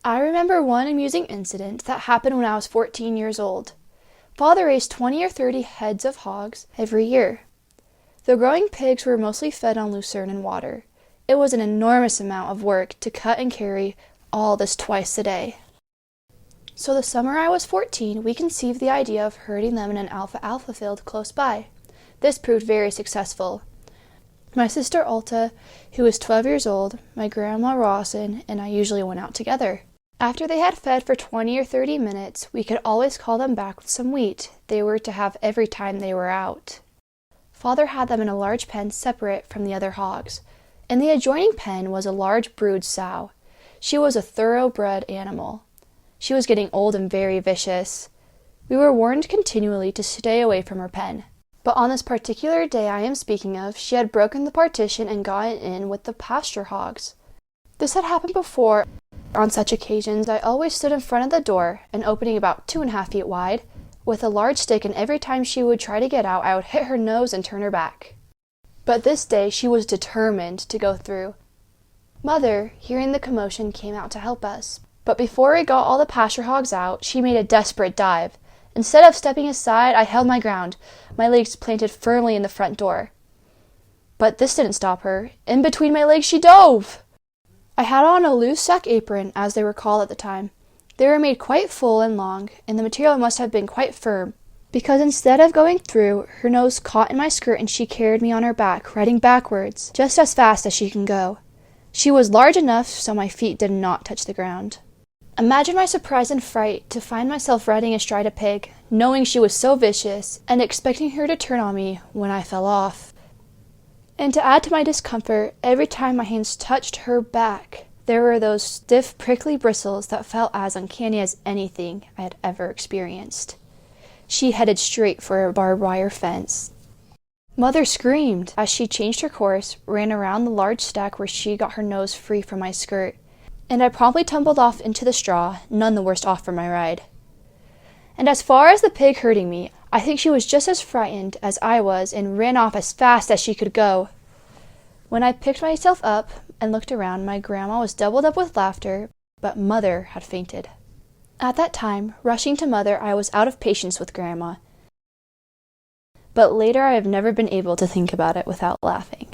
I remember one amusing incident that happened when I was 14 years old. Father raised 20 or 30 heads of hogs every year. The growing pigs were mostly fed on lucerne and water. It was an enormous amount of work to cut and carry all this twice a day. So the summer I was 14, we conceived the idea of herding them in an alfalfa field close by. This proved very successful. My sister Alta, who was 12 years old, my grandma Rawson, and I usually went out together. After they had fed for 20 or 30 minutes, we could always call them back with some wheat they were to have every time they were out. Father had them in a large pen separate from the other hogs. In the adjoining pen was a large brood sow. She was a thoroughbred animal. She was getting old and very vicious. We were warned continually to stay away from her pen. But on this particular day I am speaking of, she had broken the partition and gotten in with the pasture hogs. This had happened before. On such occasions, I always stood in front of the door, an opening about 2.5 feet wide, with a large stick, and every time she would try to get out, I would hit her nose and turn her back. But this day she was determined to go through. Mother, hearing the commotion, came out to help us. But before we got all the pasture hogs out, she made a desperate dive. Instead of stepping aside, I held my ground, my legs planted firmly in the front door. But this didn't stop her. In between my legs she dove! I had on a loose sack apron, as they were called at the time. They were made quite full and long, and the material must have been quite firm, because instead of going through, her nose caught in my skirt and she carried me on her back, riding backwards, just as fast as she can go. She was large enough so my feet did not touch the ground. Imagine my surprise and fright to find myself riding astride a pig, knowing she was so vicious, and expecting her to turn on me when I fell off. And to add to my discomfort, every time my hands touched her back, there were those stiff, prickly bristles that felt as uncanny as anything I had ever experienced. She headed straight for a barbed wire fence. Mother screamed as she changed her course, ran around the large stack where she got her nose free from my skirt, and I promptly tumbled off into the straw, none the worse off for my ride. And as far as the pig hurting me, I think she was just as frightened as I was and ran off as fast as she could go. When I picked myself up and looked around, my grandma was doubled up with laughter, but Mother had fainted. At that time, rushing to Mother, I was out of patience with Grandma. But later I have never been able to think about it without laughing.